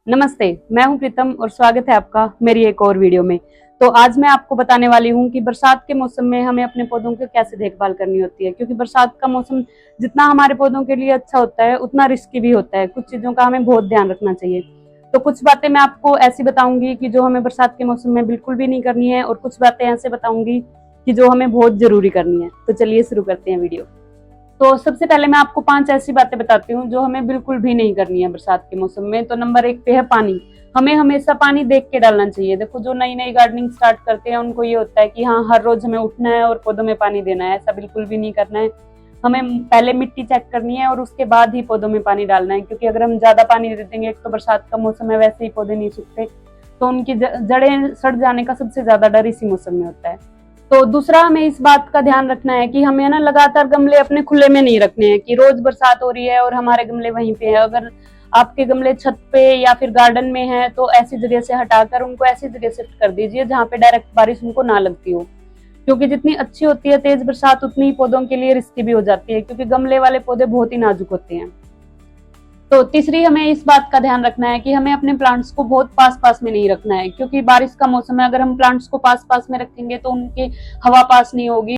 नमस्ते, मैं हूं प्रीतम और स्वागत है आपका मेरी एक और वीडियो में। तो आज मैं आपको बताने वाली हूं कि बरसात के मौसम में हमें अपने पौधों की कैसे देखभाल करनी होती है, क्योंकि बरसात का मौसम जितना हमारे पौधों के लिए अच्छा होता है उतना रिस्की भी होता है। कुछ चीजों का हमें बहुत ध्यान रखना चाहिए। तो कुछ बातें मैं आपको ऐसी बताऊंगी कि जो हमें बरसात के मौसम में बिल्कुल भी नहीं करनी है, और कुछ बातें ऐसे बताऊंगी कि जो हमें बहुत जरूरी करनी है। तो चलिए शुरू करते हैं वीडियो। तो सबसे पहले मैं आपको 5 ऐसी बातें बताती हूँ जो हमें बिल्कुल भी नहीं करनी है बरसात के मौसम में। तो नंबर 1 पे है पानी। हमें हमेशा पानी देख के डालना चाहिए। देखो, जो नई नई गार्डनिंग स्टार्ट करते हैं उनको ये होता है कि हाँ, हर रोज हमें उठना है और पौधों में पानी देना है। ऐसा बिल्कुल भी नहीं करना है। हमें पहले मिट्टी चेक करनी है और उसके बाद ही पौधों में पानी डालना है, क्योंकि अगर हम ज्यादा पानी दे देंगे, एक तो बरसात का मौसम है, वैसे ही पौधे नहीं सूखते, तो उनकी जड़ें सड़ जाने का सबसे ज्यादा डर इसी मौसम में होता है। तो दूसरा, हमें इस बात का ध्यान रखना है कि हमें ना लगातार गमले अपने खुले में नहीं रखने हैं कि रोज बरसात हो रही है और हमारे गमले वहीं पे है। अगर आपके गमले छत पे या फिर गार्डन में है तो ऐसी जगह से हटाकर उनको ऐसी जगह शिफ्ट कर दीजिए जहाँ पे डायरेक्ट बारिश उनको ना लगती हो, क्योंकि जितनी अच्छी होती है तेज बरसात उतनी ही पौधों के लिए रिस्की भी हो जाती है, क्योंकि गमले वाले पौधे बहुत ही नाजुक होते हैं। तो तीसरी, हमें इस बात का ध्यान रखना है कि हमें अपने प्लांट्स को बहुत पास पास में नहीं रखना है, क्योंकि बारिश का मौसम है। अगर हम प्लांट्स को पास पास में रखेंगे तो उनकी हवा पास नहीं होगी,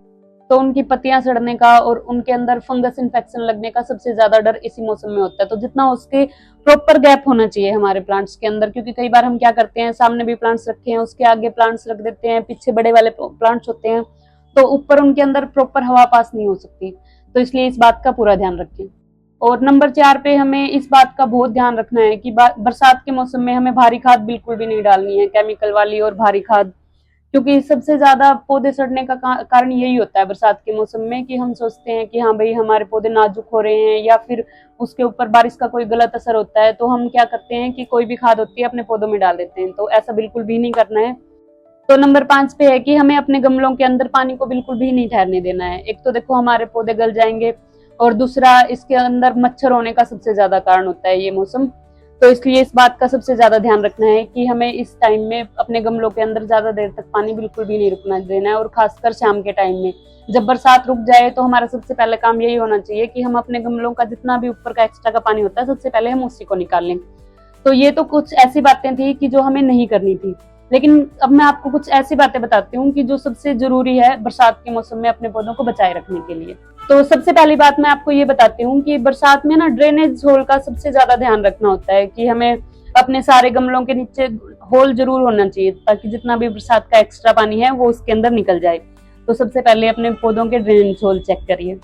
तो उनकी पत्तियां सड़ने का और उनके अंदर फंगस इन्फेक्शन लगने का सबसे ज्यादा डर इसी मौसम में होता है। तो जितना उसके प्रॉपर गैप होना चाहिए हमारे प्लांट्स के अंदर, क्योंकि कई बार हम क्या करते हैं, सामने भी प्लांट्स रखे हैं, उसके आगे प्लांट्स रख देते हैं, पीछे बड़े वाले प्लांट्स होते हैं, तो ऊपर उनके अंदर प्रॉपर हवा पास नहीं हो सकती। तो इसलिए इस बात का पूरा ध्यान रखें। और नंबर 4 पे हमें इस बात का बहुत ध्यान रखना है कि बरसात के मौसम में हमें भारी खाद बिल्कुल भी नहीं डालनी है, केमिकल वाली और भारी खाद, क्योंकि सबसे ज्यादा पौधे सड़ने का कारण यही होता है बरसात के मौसम में कि हम सोचते हैं कि हाँ भाई, हमारे पौधे नाजुक हो रहे हैं, या फिर उसके ऊपर बारिश का कोई गलत असर होता है, तो हम क्या करते हैं कि कोई भी खाद होती है अपने पौधों में डाल देते हैं। तो ऐसा बिल्कुल भी नहीं करना है। तो नंबर 5 पे है कि हमें अपने गमलों के अंदर पानी को बिल्कुल भी नहीं ठहरने देना है। एक तो देखो, हमारे पौधे गल जाएंगे, और दूसरा, इसके अंदर मच्छर होने का सबसे ज्यादा कारण होता है ये मौसम। तो इसलिए इस बात का सबसे ज्यादा ध्यान रखना है कि हमें इस टाइम में अपने गमलों के अंदर ज्यादा देर तक पानी बिल्कुल भी नहीं रुकना देना है, और खासकर शाम के टाइम में जब बरसात रुक जाए तो हमारा सबसे पहले काम यही होना चाहिए कि हम अपने गमलों का जितना भी ऊपर का एक्स्ट्रा का पानी होता है, सबसे पहले हम उसी को निकाल लें। तो ये तो कुछ ऐसी बातें थी कि जो हमें नहीं करनी थी, लेकिन अब मैं आपको कुछ ऐसी बातें बताती हूँ कि जो सबसे जरूरी है बरसात के मौसम में अपने पौधों को बचाए रखने के लिए। तो सबसे पहली बात मैं आपको ये बताती हूँ कि बरसात में ना ड्रेनेज होल का सबसे ज्यादा ध्यान रखना होता है कि हमें अपने सारे गमलों के नीचे होल जरूर होना चाहिए, ताकि जितना भी बरसात का एक्स्ट्रा पानी है वो उसके अंदर निकल जाए। तो सबसे पहले अपने पौधों के ड्रेनेज होल चेक करिए।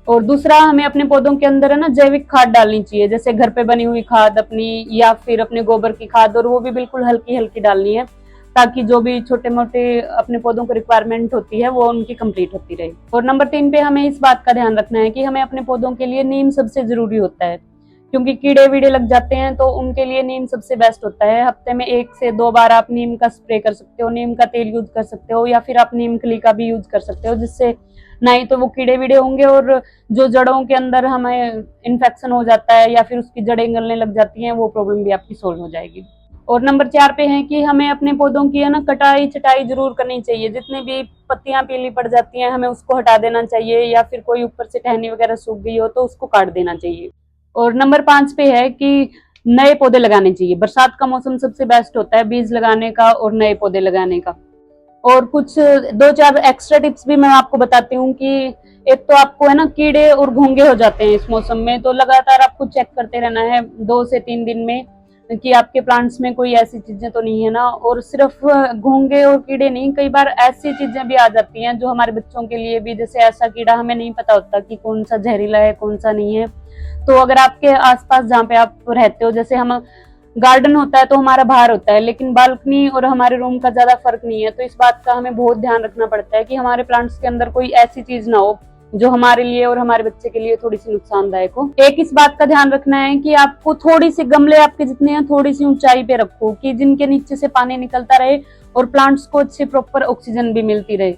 और दूसरा, हमें अपने पौधों के अंदर है ना जैविक खाद डालनी चाहिए, जैसे घर पे बनी हुई खाद अपनी, या फिर अपने गोबर की खाद, और वो भी बिल्कुल हल्की हल्की डालनी है, ताकि जो भी छोटे मोटे अपने पौधों को रिक्वायरमेंट होती है वो उनकी कंप्लीट होती रहे। और नंबर 3 पे हमें इस बात का ध्यान रखना है कि हमें अपने पौधों के लिए नीम सबसे जरूरी होता है, क्योंकि कीड़े वीड़े लग जाते हैं तो उनके लिए नीम सबसे बेस्ट होता है। हफ्ते में 1 से 2 बार आप नीम का स्प्रे कर सकते हो, नीम का तेल यूज कर सकते हो, या फिर आप नीम खली का भी यूज कर सकते हो, जिससे ना ही तो वो कीड़े वीड़े होंगे, और जो जड़ों के अंदर हमें इन्फेक्शन हो जाता है या फिर उसकी जड़ें गलने लग जाती हैं, वो प्रॉब्लम भी आपकी सोल्व हो जाएगी। और नंबर 4 पे है कि हमें अपने पौधों की है ना कटाई छटाई जरूर करनी चाहिए। जितनी भी पत्तियां पीली पड़ जाती हैं हमें उसको हटा देना चाहिए, या फिर कोई ऊपर से टहनी वगैरह सूख गई हो तो उसको काट देना चाहिए। और नंबर 5 पे है कि नए पौधे लगाने चाहिए। बरसात का मौसम सबसे बेस्ट होता है बीज लगाने का और नए पौधे लगाने का। और कुछ 2-4 एक्स्ट्रा टिप्स भी मैं आपको बताती हूँ कि एक तो आपको है ना कीड़े और घोंगे हो जाते हैं इस मौसम में, तो लगातार आपको चेक करते रहना है 2 से 3 दिन में कि आपके प्लांट्स में कोई ऐसी चीजें तो नहीं है ना। और सिर्फ घोंगे और कीड़े नहीं, कई बार ऐसी चीजें भी आ जाती हैं जो हमारे बच्चों के लिए भी, जैसे ऐसा कीड़ा हमें नहीं पता होता कि कौन सा जहरीला है कौन सा नहीं है। तो अगर आपके आसपास जहाँ पे आप रहते हो, जैसे हम गार्डन होता है तो हमारा बाहर होता है, लेकिन बालकनी और हमारे रूम का ज्यादा फर्क नहीं है, तो इस बात का हमें बहुत ध्यान रखना पड़ता है कि हमारे प्लांट्स के अंदर कोई ऐसी चीज ना हो जो हमारे लिए और हमारे बच्चे के लिए थोड़ी सी नुकसानदायक हो। एक इस बात का ध्यान रखना है कि आपको थोड़ी सी, गमले आपके जितने हैं थोड़ी सी ऊंचाई पे रखो, कि जिनके नीचे से पानी निकलता रहे और प्लांट्स को अच्छी प्रॉपर ऑक्सीजन भी मिलती रहे।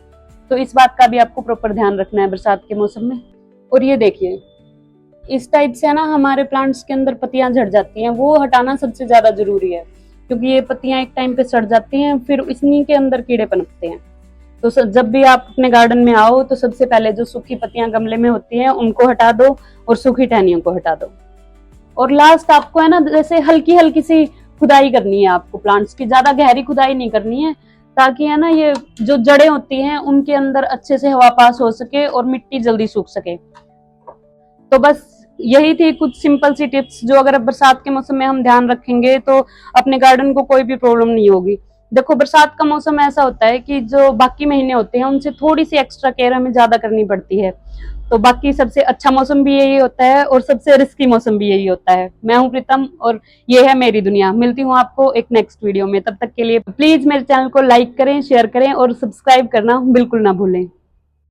तो इस बात का भी आपको प्रॉपर ध्यान रखना है बरसात के मौसम में। और ये देखिए, इस टाइप से है ना हमारे प्लांट्स के अंदर पत्तियां झड़ जाती हैं, वो हटाना सबसे ज्यादा जरूरी है, क्योंकि ये पत्तियां एक टाइम पे सड़ जाती हैं, फिर इन्हीं के अंदर कीड़े पनपते हैं। तो जब भी आप अपने गार्डन में आओ तो सबसे पहले जो सूखी पत्तियां गमले में होती हैं उनको हटा दो, और सूखी टहनियों को हटा दो। और लास्ट आपको है ना जैसे हल्की हल्की सी खुदाई करनी है आपको प्लांट्स की, ज्यादा गहरी खुदाई नहीं करनी है, ताकि है ना ये जो जड़ें होती हैं उनके अंदर अच्छे से हवा पास हो सके और मिट्टी जल्दी सूख सके। तो बस यही थी कुछ सिंपल सी टिप्स जो अगर बरसात के मौसम में हम ध्यान रखेंगे तो अपने गार्डन को कोई भी प्रॉब्लम नहीं होगी। देखो बरसात का मौसम ऐसा होता है कि जो बाकी महीने होते हैं उनसे थोड़ी सी एक्स्ट्रा केयर हमें ज्यादा करनी पड़ती है। तो बाकी सबसे अच्छा मौसम भी यही होता है और सबसे रिस्की मौसम भी यही होता है। मैं हूं प्रीतम और ये है मेरी दुनिया। मिलती हूँ आपको एक नेक्स्ट वीडियो में, तब तक के लिए प्लीज मेरे चैनल को लाइक करें, शेयर करें और सब्सक्राइब करना बिल्कुल ना भूलें।